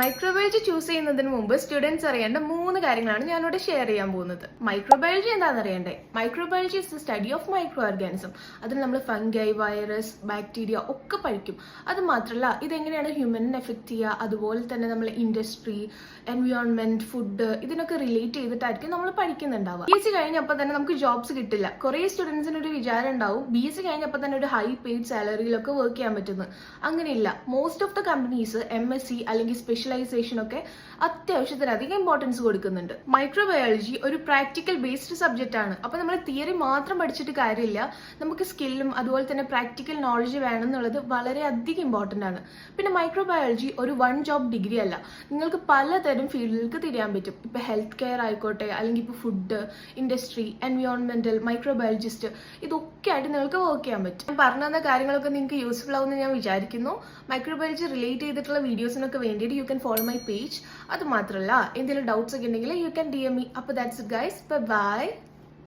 Microbiology choose ചെയ്യുന്നതിന് മുമ്പ് students അറിയേണ്ട 3 കാര്യങ്ങളാണ് ഞാനിവിടെ ഷെയർ ചെയ്യാൻ പോകുന്നത്. മൈക്രോബയോളജി എന്താണെന്ന് അറിയണ്ടേ? Microbiology is the study of micro organism. അതിൽ നമ്മൾ ഫംഗൈ, വൈറസ്, ബാക്ടീരിയ ഒക്കെ പഠിക്കും. അത് മാത്രമല്ല ഇതെങ്ങനെയാണ് ഹ്യൂമനെ എഫക്ട് ചെയ്യുക, അതുപോലെ തന്നെ നമ്മൾ ഇൻഡസ്ട്രി, എൻവയോൺമെന്റ്, ഫുഡ് ഇതിനൊക്കെ റിലേറ്റ് ചെയ്തിട്ടായിരിക്കും നമ്മൾ പഠിക്കുന്നുണ്ടാവുക. ബി എസ് സി കഴിഞ്ഞപ്പോൾ തന്നെ നമുക്ക് ജോബ്സ് കിട്ടില്ല. കുറേ സ്റ്റുഡൻസിന് ഒരു വിചാരം ഉണ്ടാവും ബി എസ് സി കഴിഞ്ഞപ്പോൾ തന്നെ ഒരു ഹൈ പെയ്ഡ് സാലറിയിലൊക്കെ വർക്ക് ചെയ്യാൻ പറ്റുന്നു. അങ്ങനെയില്ല. Most of the companies MSc അല്ലെങ്കിൽ സ്പെഷ്യലൈസേഷൻ ഒക്കെ അത്യാവശ്യത്തിലധികം ഇമ്പോർട്ടൻസ് കൊടുക്കുന്നുണ്ട്. മൈക്രോബയോളജി ഒരു പ്രാക്ടിക്കൽ ബേസ്ഡ് സബ്ജക്റ്റ് ആണ്. അപ്പൊ നമ്മൾ തിയറി മാത്രം പഠിച്ചിട്ട് കാര്യമില്ല, നമുക്ക് സ്കില്ലും അതുപോലെ തന്നെ പ്രാക്ടിക്കൽ നോളജ് വേണം എന്നുള്ളത് വളരെ അധികം ഇമ്പോർട്ടന്റ് ആണ്. പിന്നെ മൈക്രോബയോളജി ഒരു വൺ ജോബ് ഡിഗ്രി അല്ല, നിങ്ങൾക്ക് പലതരം ഫീൽഡിലേക്ക് തിരിയാൻ പറ്റും. ഇപ്പൊ ഹെൽത്ത് കെയർ ആയിക്കോട്ടെ, അല്ലെങ്കിൽ ഇപ്പൊ ഫുഡ്, ഇൻഡസ്ട്രി, എൻവയോൺമെന്റൽ, മൈക്രോബയോളജിസ്റ്റ്, ഇതൊക്കെ ആയിട്ട് നിങ്ങൾക്ക് വർക്ക് ചെയ്യാൻ പറ്റും. ഞാൻ പറഞ്ഞു തന്ന കാര്യങ്ങളൊക്കെ നിങ്ങൾക്ക് യൂസ്ഫുൾ ആവുമെന്ന് ഞാൻ വിചാരിക്കുന്നു. മൈക്രോബയോളജി റിലേറ്റ് ചെയ്തിട്ടുള്ള വീഡിയോസിനൊക്കെ വേണ്ടിയിട്ട് you can follow my page. അത് മാത്രമല്ല എന്തെങ്കിലും ഡൗട്ട്സ് ഒക്കെ ഉണ്ടെങ്കിൽ യു ക്യാൻ DM me. അപ്പോൾ that's it guys, bye bye.